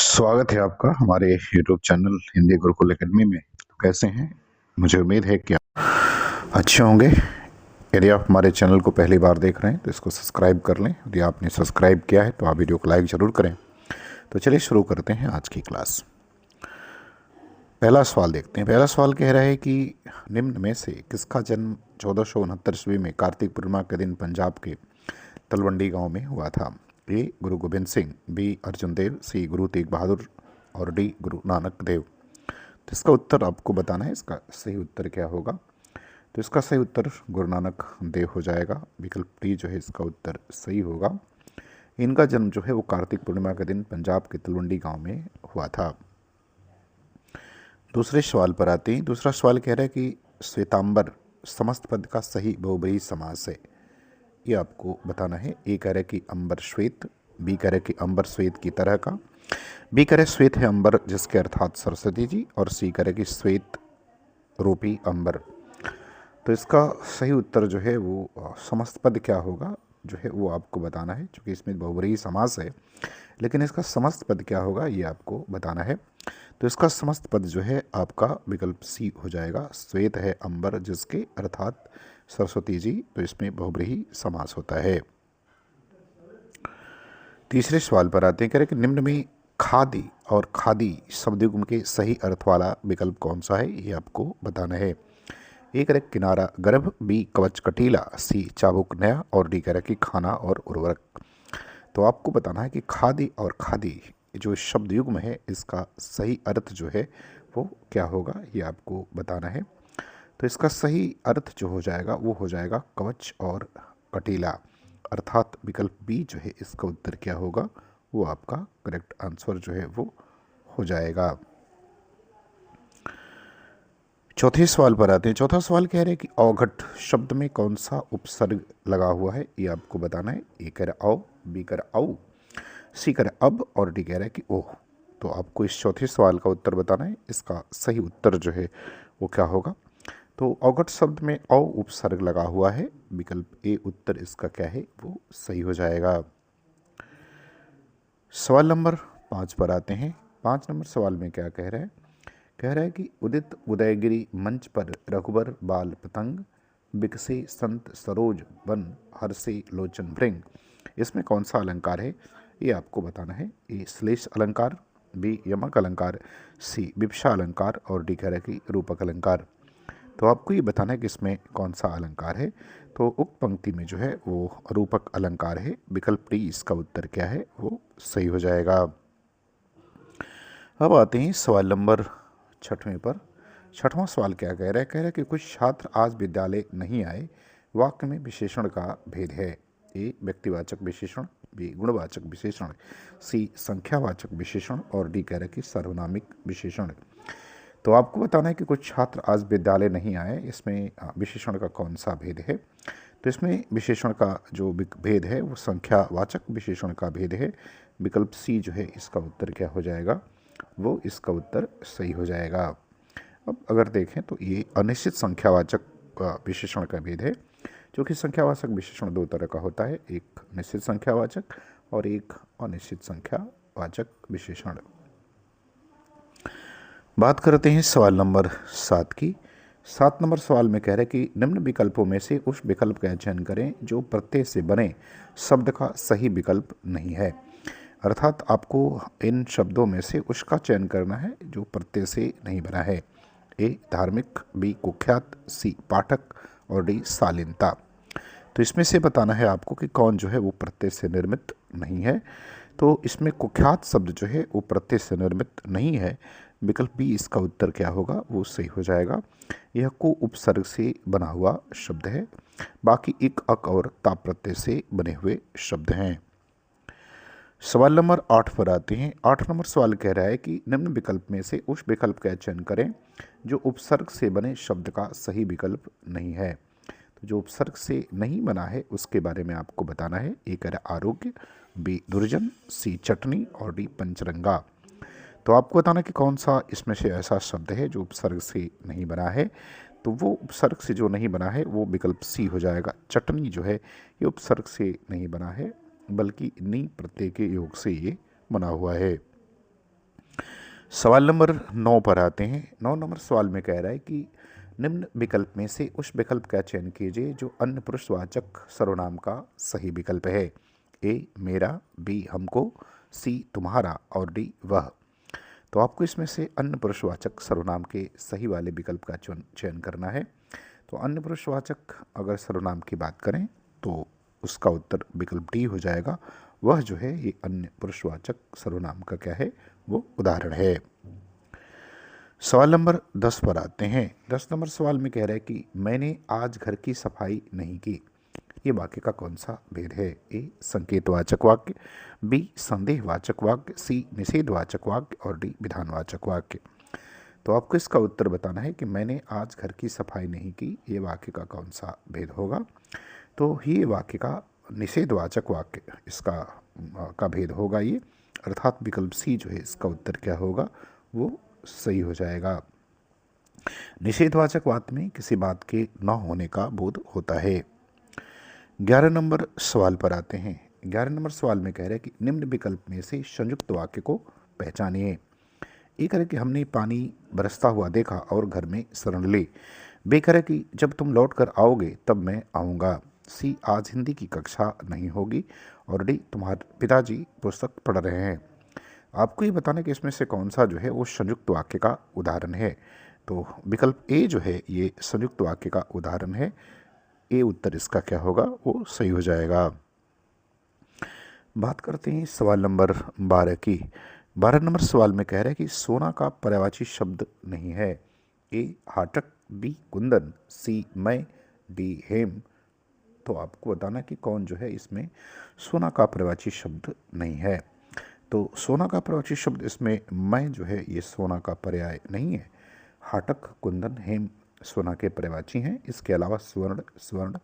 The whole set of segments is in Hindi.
स्वागत है आपका हमारे YouTube channel Hindi Gurukul academy में। तो कैसे हैं? मुझे उम्मीद है कि आप अच्छे होंगे। यदि आप हमारे चैनल को पहली बार देख रहे हैं तो इसको सब्सक्राइब कर लें। यदि आपने सब्सक्राइब किया है तो आप वीडियो को लाइक ज़रूर करें। तो चलिए शुरू करते हैं आज की क्लास। पहला सवाल देखते हैं। पहला सवाल कह रहा है कि निम्न में से किसका जन्म 1469 ईस्वी में कार्तिक पूर्णिमा के दिन पंजाब के तलवंडी गांव में हुआ था? ए गुरु गोबिंद सिंह, बी अर्जुन देव, सी गुरु तेग बहादुर और डी गुरु नानक देव। तो इसका उत्तर आपको बताना है। इसका सही उत्तर क्या होगा? तो इसका सही उत्तर गुरु नानक देव हो जाएगा। विकल्प डी जो है इसका उत्तर सही होगा। इनका जन्म जो है वो कार्तिक पूर्णिमा के दिन पंजाब के तलवंडी गांव में हुआ था। दूसरे सवाल पर आते हैं। दूसरा सवाल कह रहा है कि श्वेतांबर समस्त पद का सही बहुब्रीहि समास है। ये आपको बताना है। ए कह रहे कि अंबर श्वेत, बी कह रहे कि अंबर श्वेत की तरह का, बी कह रहे श्वेत है अंबर जिसके अर्थात सरस्वती जी, और सी कह रहे कि श्वेत रूपी अंबर। तो इसका सही उत्तर जो है वो समस्त पद क्या होगा जो है वो आपको बताना है। क्योंकि इसमें बहुब्रीहि समास है, लेकिन इसका समस्त पद क्या होगा ये आपको बताना है। तो इसका समस्त पद जो है आपका विकल्प सी हो जाएगा। श्वेत है अंबर जिसके अर्थात सरस्वती जी। तो इसमें बहुब्रीहि समास होता है। तीसरे सवाल पर आते हैं। कह रहे कि निम्न में खादी और खादी शब्दयुग्म के सही अर्थ वाला विकल्प कौन सा है ये आपको बताना है। ए कह रहे किनारा गर्भ, बी कवच कटीला, सी चाबुक नया और डी कह रहे कि खाना और उर्वरक। तो आपको बताना है कि खादी और खादी जो शब्द युग्म है इसका सही अर्थ जो है वो क्या होगा ये आपको बताना है। तो इसका सही अर्थ जो हो जाएगा वो हो जाएगा कवच और कटीला, अर्थात विकल्प बी जो है इसका उत्तर क्या होगा वो आपका करेक्ट आंसर जो है वो हो जाएगा। चौथे सवाल पर आते हैं। चौथा सवाल कह रहे हैं कि औघट शब्द में कौन सा उपसर्ग लगा हुआ है ये आपको बताना है। ए कह रहा औ, बी कह रहा औ, सी कह रहा अब और डी कह रहा है कि ओह। तो आपको इस चौथे सवाल का उत्तर बताना है। इसका सही उत्तर जो है वो क्या होगा? तो औघट शब्द में औ उपसर्ग लगा हुआ है। विकल्प ए उत्तर इसका क्या है वो सही हो जाएगा। सवाल नंबर 5 पर आते हैं। 5 नंबर सवाल में क्या कह रहा है? कह रहा है कि उदित उदयगिरी मंच पर रघुबर बाल पतंग, बिकसे संत सरोज बन हर्षे लोचन भृंग। इसमें कौन सा अलंकार है ये आपको बताना है। ए श्लेष अलंकार, बी यमक अलंकार, सी विवशा अलंकार और डी कह रहा है कि रूपक अलंकार। तो आपको ये बताना है कि इसमें कौन सा अलंकार है। तो उक्त पंक्ति में जो है वो रूपक अलंकार है। विकल्प डी इसका उत्तर क्या है वो सही हो जाएगा। अब आते हैं सवाल नंबर 6वें पर। 6वां सवाल क्या कह रहा है? कह रहा है कि कुछ छात्र आज विद्यालय नहीं आए, वाक्य में विशेषण का भेद है। ए व्यक्तिवाचक विशेषण, बी गुणवाचक विशेषण, सी संख्यावाचक विशेषण और डी कह रहा है कि सार्वनामिक विशेषण। तो आपको बताना है कि कुछ छात्र आज विद्यालय नहीं आए, इसमें विशेषण का कौन सा भेद है। तो इसमें विशेषण का जो भेद है वो संख्यावाचक विशेषण का भेद है। विकल्प सी जो है इसका उत्तर क्या हो जाएगा वो इसका उत्तर सही हो जाएगा। अब अगर देखें तो ये अनिश्चित संख्यावाचक विशेषण का भेद है। क्योंकि संख्यावाचक विशेषण दो तरह का होता है, एक निश्चित संख्यावाचक और एक अनिश्चित संख्यावाचक विशेषण। बात करते हैं सवाल नंबर 7 की। 7 नंबर सवाल में कह रहे हैं कि निम्न विकल्पों में से उस विकल्प का चयन करें जो प्रत्यय से बने शब्द का सही विकल्प नहीं है। अर्थात आपको इन शब्दों में से उसका चयन करना है जो प्रत्यय से नहीं बना है। ए धार्मिक, बी कुख्यात, सी पाठक और डी शालीनता। तो इसमें से बताना है आपको कि कौन जो है वो प्रत्यय से निर्मित नहीं है। तो इसमें कुख्यात शब्द जो है वो प्रत्यय से निर्मित नहीं है। विकल्प बी इसका उत्तर क्या होगा वो सही हो जाएगा। यह को उपसर्ग से बना हुआ शब्द है। बाकी इक, अक और ता प्रत्यय से बने हुए शब्द हैं। सवाल नंबर 8 पर आते हैं। 8 नंबर सवाल कह रहा है कि निम्न विकल्प में से उस विकल्प का चयन करें जो उपसर्ग से बने शब्द का सही विकल्प नहीं है। तो जो उपसर्ग से नहीं बना है उसके बारे में आपको बताना है। ए कह रहा आरोग्य, बी दुर्जन, सी चटनी और डी पंचरंगा। तो आपको बताना कि कौन सा इसमें से ऐसा शब्द है जो उपसर्ग से नहीं बना है। तो वो उपसर्ग से जो नहीं बना है वो विकल्प सी हो जाएगा। चटनी जो है ये उपसर्ग से नहीं बना है बल्कि नी प्रत्यय के योग से ये बना हुआ है। सवाल नंबर 9 पर आते हैं। 9 नंबर सवाल में कह रहा है कि निम्न विकल्प में से उस विकल्प का चयन कीजिए जो अन्य पुरुषवाचक सर्वनाम का सही विकल्प है। ए मेरा, बी हमको, सी तुम्हारा और डी वह। तो आपको इसमें से अन्य पुरुषवाचक सर्वनाम के सही वाले विकल्प का चयन करना है। तो अन्य पुरुषवाचक अगर सर्वनाम की बात करें तो उसका उत्तर विकल्प डी हो जाएगा। वह जो है ये अन्य पुरुषवाचक सर्वनाम का क्या है, वो उदाहरण है। सवाल नंबर 10 पर आते हैं। 10 नंबर सवाल में कह रहा है कि मैंने आज घर की सफाई नहीं की। ये वाक्य का कौन सा भेद है? ए संकेतवाचक वाक्य, बी संदेहवाचक वाक्य, सी निषेधवाचक वाक्य और डी विधानवाचक वाक्य। तो आपको इसका उत्तर बताना है कि मैंने आज घर की सफाई नहीं की, ये वाक्य का कौन सा भेद होगा। तो ये वाक्य का निषेधवाचक वाक्य इसका का भेद होगा ये, अर्थात विकल्प सी जो है इसका उत्तर क्या होगा, वो सही हो जाएगा। निषेधवाचक वाक्य में किसी बात के न होने का बोध होता है। 11 नंबर सवाल पर आते हैं। 11 नंबर सवाल में कह रहा है कि निम्न विकल्प में से संयुक्त वाक्य को पहचानिए। एक है कि हमने पानी बरसता हुआ देखा और घर में शरण ली। बे है कि जब तुम लौट कर आओगे तब मैं आऊँगा। सी आज हिंदी की कक्षा नहीं होगी और डी तुम्हारे पिताजी पुस्तक पढ़ रहे हैं। आपको ये बताना कि इसमें से कौन सा जो है वो संयुक्त वाक्य का उदाहरण है। तो विकल्प ए जो है ये संयुक्त वाक्य का उदाहरण है। ए उत्तर इसका क्या होगा, वो सही हो जाएगा। बात करते हैं सवाल नंबर 12 की। 12 नंबर सवाल में कह रहा है कि सोना का पर्यायवाची शब्द नहीं है। ए हाटक, बी कुंदन, सी मैं, डी हेम। तो आपको बताना कि कौन जो है इसमें सोना का पर्यायवाची शब्द नहीं है। तो सोना का पर्यायवाची शब्द इसमें मैं जो है ये सोना का पर्याय नहीं है। हाटक, कुंदन, हेम सोना के पर्यायवाची हैं। इसके अलावा स्वर्ण, स्वर्ण,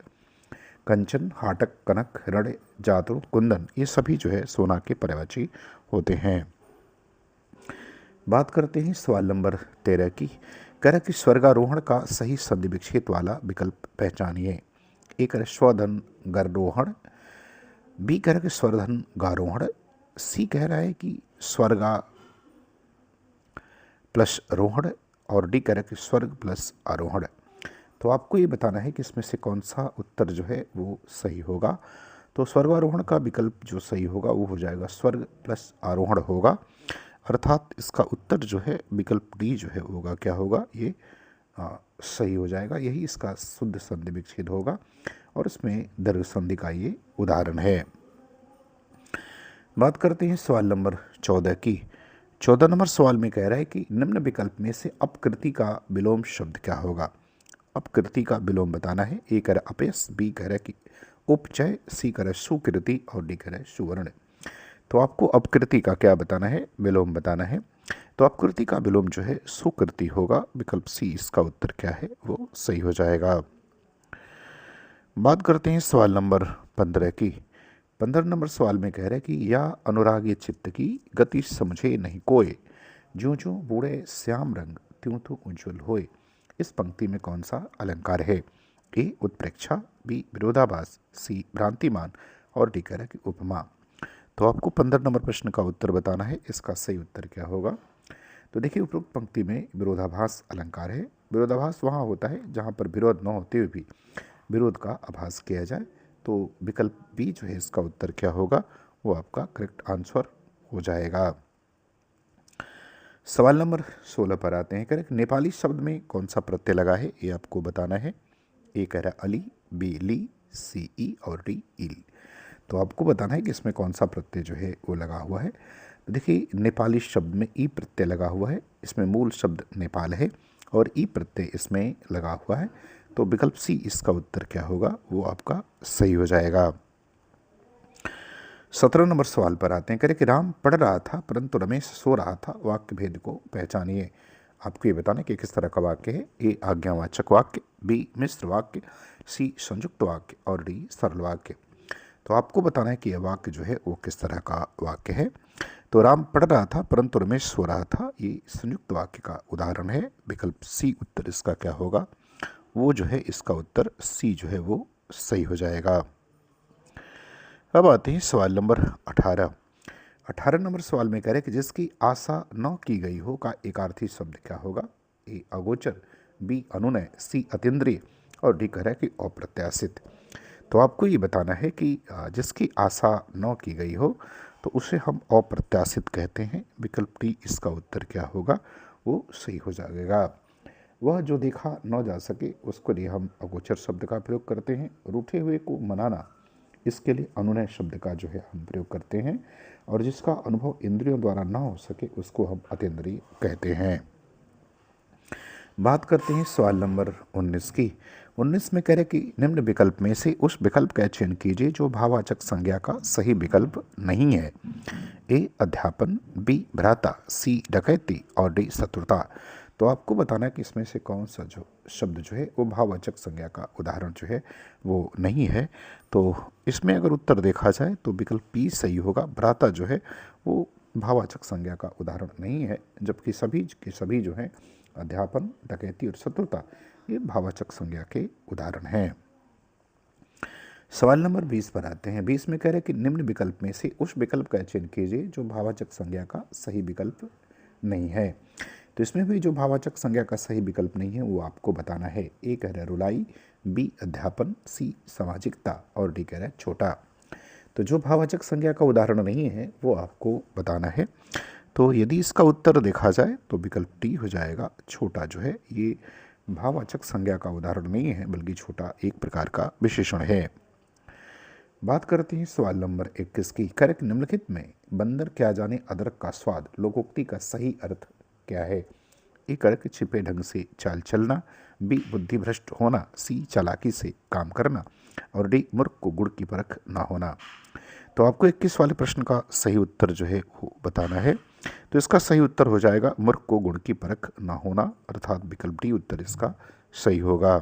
कंचन, हाटक, कनक, रण, जादू, कुंदन ये सभी जो है सोना के पर्यायवाची होते हैं। बात करते हैं सवाल नंबर 13 की। कह रहा कि स्वर्गारोहण का सही संधि विच्छेद वाला विकल्प पहचानिए। एक है स्वधन गरोहण, बी कह रहा है कि स्वरधन गारोहण, सी कह रहा है कि स्वर्गा प्लस रोहण और डी कह रहा है कि स्वर्ग प्लस आरोहण। तो आपको ये बताना है कि इसमें से कौन सा उत्तर जो है वो सही होगा। तो स्वर्गारोहण का विकल्प जो सही होगा वो हो जाएगा स्वर्ग प्लस आरोहण होगा, अर्थात इसका उत्तर जो है विकल्प डी जो है होगा क्या होगा, ये सही हो जाएगा। यही इसका शुद्ध संधि विच्छेद होगा और इसमें दीर्घ संधि का ये उदाहरण है। बात करते हैं सवाल नंबर 14 की। 14 नंबर सवाल में कह रहा है कि निम्न विकल्प में से अपकृति का विलोम शब्द क्या होगा। अपकृति का विलोम बताना है। ए कह रहा अपयस, बी कह रहा कि उपचय, सी कह रहा सुकृति और डी कह रहा सुवर्ण। तो आपको अपकृति का क्या बताना है, विलोम बताना है। तो अपकृति का विलोम जो है सुकृति होगा। विकल्प सी इसका उत्तर क्या है, वो सही हो जाएगा। बात करते हैं सवाल नंबर 15 की। 15 नंबर सवाल में कह रहा है कि या अनुरागी चित्त की गति समझे नहीं कोय, ज्यों ज्यों बूढ़े श्याम रंग त्यों त्यों उज्ज्वल होए। इस पंक्ति में कौन सा अलंकार है। ए उत्प्रेक्षा, बी विरोधाभास, सी भ्रांतिमान और डी कह रहा है कि उपमा। तो आपको 15 नंबर प्रश्न का उत्तर बताना है। इसका सही उत्तर क्या होगा। तो देखिए उपरोक्त पंक्ति में विरोधाभास अलंकार है। विरोधाभास वहाँ होता है जहाँ पर विरोध न होते हुए भी विरोध का आभास किया जाए। तो विकल्प बी जो है इसका उत्तर क्या होगा, वो आपका करेक्ट आंसर हो जाएगा। सवाल नंबर 16 पर आते हैं। करेक्ट नेपाली शब्द में कौन सा प्रत्यय लगा है, ये आपको बताना है। ए कह रहा है अली, बी ली, सी ई और डी इल। तो आपको बताना है कि इसमें कौन सा प्रत्यय जो है वो लगा हुआ है। तो देखिए नेपाली शब्द में ई प्रत्यय लगा हुआ है। इसमें मूल शब्द नेपाल है और ई प्रत्यय इसमें लगा हुआ है। तो विकल्प सी इसका उत्तर क्या होगा, वो आपका सही हो जाएगा। 17 नंबर सवाल पर आते हैं। कह रहे कि राम पढ़ रहा था परंतु रमेश सो रहा था, वाक्य भेद को पहचानिए। आपको ये बताना कि किस तरह का वाक्य है। ए आज्ञावाचक वाक्य, बी मिश्र वाक्य, सी संयुक्त वाक्य और डी सरल वाक्य। तो आपको बताना है कि यह वाक्य जो है वो किस तरह का वाक्य है। तो राम पढ़ रहा था परंतु रमेश सो रहा था, ये संयुक्त वाक्य का उदाहरण है। विकल्प सी उत्तर इसका क्या होगा, वो जो है इसका उत्तर सी जो है वो सही हो जाएगा। अब आते हैं सवाल नंबर 18। 18 नंबर सवाल में कह रहे हैं कि जिसकी आशा न की गई हो का एकार्थी शब्द क्या होगा? ए अगोचर, बी अनुनय, सी अतीन्द्रिय और डी कह रहा है कि अप्रत्याशित। तो आपको ये बताना है कि जिसकी आशा न की गई हो तो उसे हम अप्रत्याशित कहते हैं। विकल्प डी इसका उत्तर क्या होगा? वो सही हो जाएगा। वह जो देखा न जा सके उसके लिए हम अगोचर शब्द का प्रयोग करते हैं। रूठे हुए को मनाना, इसके लिए अनुनय शब्द का जो है हम प्रयोग करते हैं। और जिसका अनुभव इंद्रियों द्वारा ना हो सके उसको हम अतीन्द्रिय कहते हैं। बात करते हैं सवाल नंबर 19 की। 19 में कह रहे कि निम्न विकल्प में से उस विकल्प का चयन कीजिए जो भाववाचक संज्ञा का सही विकल्प नहीं है। ए अध्यापन, बी भ्राता, सी डकैती और डी शत्रुता। तो आपको बताना है कि इसमें से कौन सा जो शब्द जो है वो भाववाचक संज्ञा का उदाहरण जो है वो नहीं है। तो इसमें अगर उत्तर देखा जाए तो विकल्प बी सही होगा। भ्राता जो है वो भाववाचक संज्ञा का उदाहरण नहीं है, जबकि सभी के सभी जो है अध्यापन, डकैती और शत्रुता ये भाववाचक संज्ञा के उदाहरण हैं। सवाल नंबर 20 पर आते हैं। 20 में कह रहे हैं कि निम्न विकल्प में से उस विकल्प का चयन कीजिए जो भाववाचक संज्ञा का सही विकल्प नहीं है। तो इसमें भी जो भाववाचक संज्ञा का सही विकल्प नहीं है वो आपको बताना है। ए कह रहा है रुलाई, बी अध्यापन, सी सामाजिकता और डी कह रहा है छोटा। तो जो भाववाचक संज्ञा का उदाहरण नहीं है वो आपको बताना है। तो यदि इसका उत्तर देखा जाए तो विकल्प डी हो जाएगा। छोटा जो है ये भाववाचक संज्ञा का उदाहरण नहीं है, बल्कि छोटा एक प्रकार का विशेषण है। बात करते हैं सवाल नंबर 21 की। करेक्ट निम्नलिखित में बंदर क्या जाने अदरक का स्वाद लोकोक्ति का सही अर्थ क्या है? ए करेक्ट छिपे ढंग से चाल चलना, बी बुद्धि भ्रष्ट होना, सी चालाकी से काम करना और डी मूर्ख को गुड़ की परख ना होना। तो आपको 21 वाले प्रश्न का सही उत्तर जो है वो बताना है। तो इसका सही उत्तर हो जाएगा मूर्ख को गुड़ की परख ना होना, अर्थात विकल्प डी उत्तर इसका सही होगा।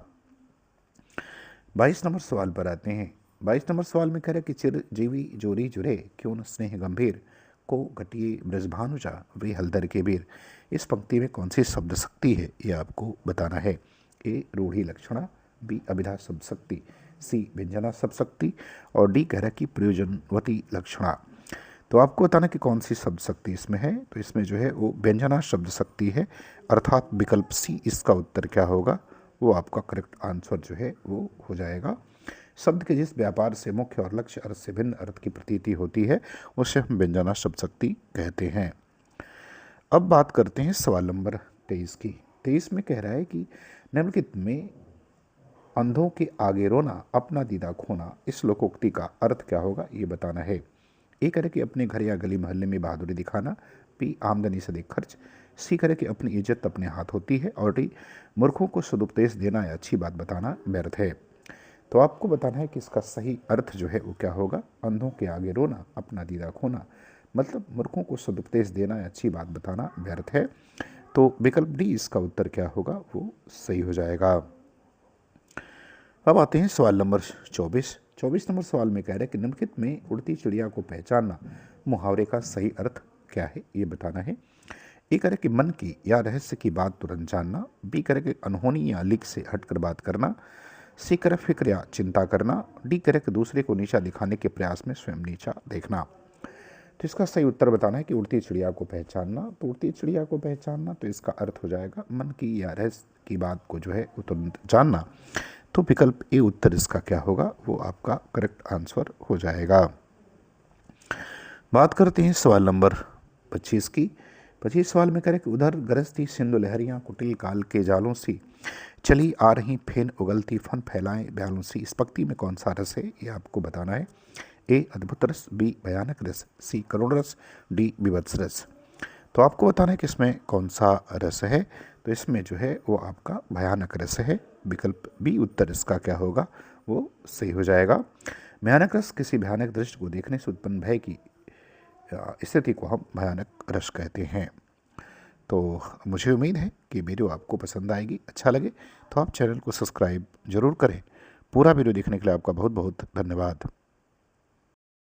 22 नंबर सवाल पर आते हैं। 22 नंबर सवाल में कह रहे कि चिर जीवी जोरी जुरे क्यों न स्नेह गंभीर को घटिए ब्रजभानुजा वे हलदर के वीर। इस पंक्ति में कौन सी शब्द शक्ति है ये आपको बताना है। ए रूढ़ी लक्षणा, बी अभिधा शब्द शक्ति, सी व्यंजना शब्द शक्ति और डी कह रहा कि प्रयोजनवती लक्षणा। तो आपको बताना कि कौन सी शब्द शक्ति इसमें है। तो इसमें जो है वो व्यंजना शब्द शक्ति है, अर्थात विकल्प सी इसका उत्तर क्या होगा? वो आपका करेक्ट आंसर जो है वो हो जाएगा। शब्द के जिस व्यापार से मुख्य और लक्ष्य अर्थ से भिन्न अर्थ की प्रतीति होती है उसे हम व्यंजना शब्द शक्ति कहते हैं। अब बात करते हैं सवाल नंबर 23 की। 23 में कह रहा है कि निम्नलिखित में अंधों के आगे रोना अपना दीदा खोना, इस लोकोक्ति का अर्थ क्या होगा ये बताना है। ए करे कि अपने घर या गली मोहल्ले में बहादुरी दिखाना, बी आमदनी से अधिक खर्च, सी करे कि अपनी इज्जत अपने हाथ होती है और डी मूर्खों को सदुपदेश देना या अच्छी बात बताना व्यर्थ है। तो आपको बताना है कि इसका सही अर्थ जो है वो क्या होगा। अंधों के आगे रोना अपना दीदा खोना, मतलब मूर्खों को सदुपदेश देना या अच्छी बात बताना व्यर्थ है। तो विकल्प डी इसका उत्तर क्या होगा? वो सही हो जाएगा। अब आते हैं सवाल नंबर 24। 24 नंबर सवाल में कह रहे हैं कि निम्नलिखित में उड़ती चिड़िया को पहचानना मुहावरे का सही अर्थ क्या है ये बताना है। ए करे कि मन की या रहस्य की बात तुरंत जानना, बी करे कि अनहोनी या लिख से हटकर बात करना, सी करे फिक्र या चिंता करना, डी करे कि दूसरे को नीचा दिखाने के प्रयास में स्वयं नीचा देखना। तो इसका सही उत्तर बताना है कि उड़ती चिड़िया को पहचानना। तो उड़ती चिड़िया को पहचानना तो इसका अर्थ हो जाएगा मन की या रहस्य की बात को जो है वो तुरंत जानना। तो विकल्प ए उत्तर इसका क्या होगा? वो आपका करेक्ट आंसर हो जाएगा। बात करते हैं सवाल नंबर 25 की। 25 सवाल में करें कि उधर गरजती सिंधु लहरियाँ कुटिल काल के जालों सी चली आ रही फेन उगलती फन फैलाएं ब्यालों सी, इस पंक्ति में कौन सा रस है ये आपको बताना है। ए अद्भुत रस, बी भयानक रस, सी करुण रस, डी विभत्स रस। तो आपको बताना है कि इसमें कौन सा रस है। तो इसमें जो है वो आपका भयानक रस है। विकल्प बी उत्तर इसका क्या होगा? वो सही हो जाएगा। भयानक रस किसी भयानक दृश्य को देखने से उत्पन्न भय की स्थिति को हम भयानक रस कहते हैं। तो मुझे उम्मीद है कि वीडियो आपको पसंद आएगी। अच्छा लगे तो आप चैनल को सब्सक्राइब जरूर करें। पूरा वीडियो देखने के लिए आपका बहुत बहुत धन्यवाद।